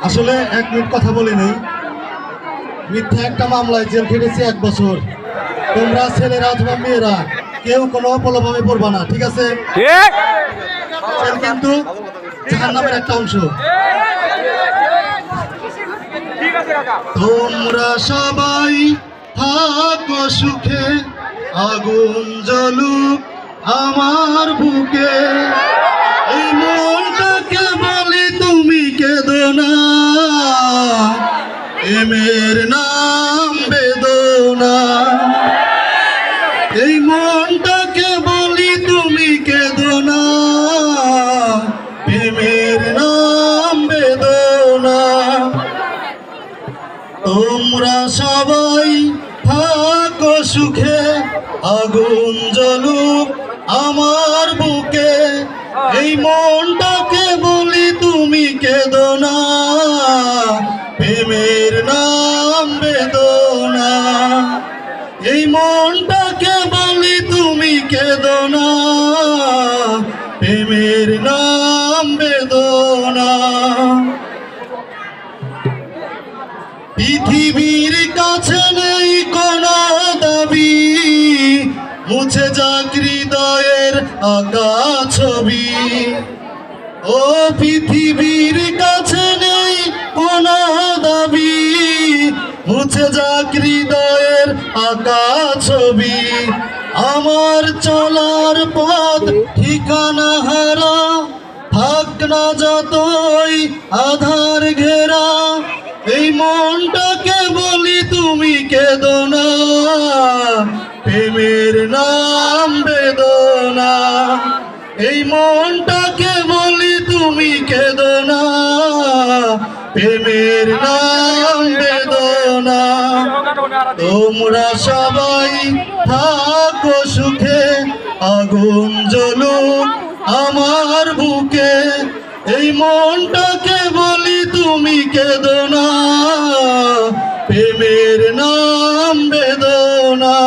আসলে 1 মিনিট কথা বলি নেই। মিথ্যা একটা মামলায় জেল খেটেছি 1 বছর। তোমরা ছেলেরা অথবা মেয়েরা কেউ কোনো প্রলোভনে পড়বা না, ঠিক আছে? জেল কিন্তু জাহান্নামের একটা অংশ। তোমরা সবাই থাকো সুখে, আগুন জ্বলুক আমার বুকে। এই মনটাকে বলি তুমি কেঁদো না, প্রেমের নাম বেদনা। এই মনটাকে বলি তুমি কেঁদো না, প্রেমের নাম বেদনা। তোমরা সবাই থাকো সুখে, আগুন জ্বলুক আমার বুকে। এই মনটাকে বলি তুমি কেঁদো না, প্রেমের নাম বেদনা। এই মনটাকে বলি তুমি কেঁদো না, প্রেমের নাম বেদনা। পৃথিবীর কাছে নেই কোনো দাবি, মুছে যাক হৃদয়ের আঁকা ছবি। ও পৃথিবীর কাছে নেই কোনো দাবি, মুছে যাক হৃদয়ের আঁকা ছবি। আমার চলার পথ ঠিকানা হারা, থাক না যতই আধার ঘেরা। এই মনটাকে বলি তুমি কেঁদো না, প্রেমের নাম বেদনা। এই মনটাকে বলি তুমি কেঁদো না, প্রেমের নাম বেদনা। তোমরা সবাই থাকো সুখে, আগুন জ্বলুক আমার বুকে। এই মনটাকে বলি তুমি কেঁদো না, প্রেমের নাম বেদনা।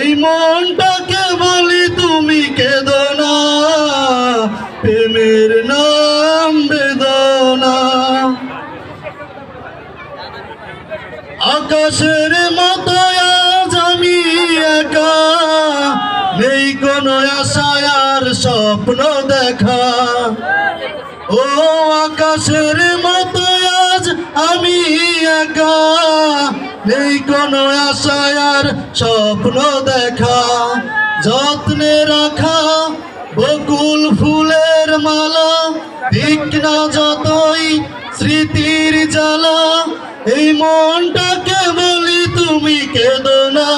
এই মনটাকে বলি তুমি কেঁদো না, প্রেমের নাম বেদনা। আকাশের মতো আজ আমি একা, নেই কোনো আশায় আর স্বপ্ন দেখা। ও আকাশের মতো আজ আমি একা, নেই কোনো আশায় আর স্বপ্ন দেখা। যত্নে রাখা বকুল ফুলের মালা, ঠিক না যতই স্মৃতির জ্বালা। এই মনটাকে বলি তুমি কেঁদো না,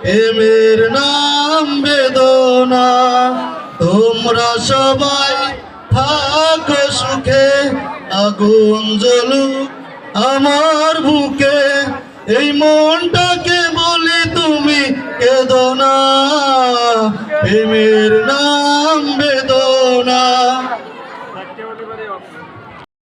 প্রেমের নাম বেদনা। তোমরা সবাই থাকো সুখে, আগুন জ্বলুক আমার বুকে। এই মনটাকে বলি তুমি কেঁদো না, প্রেমের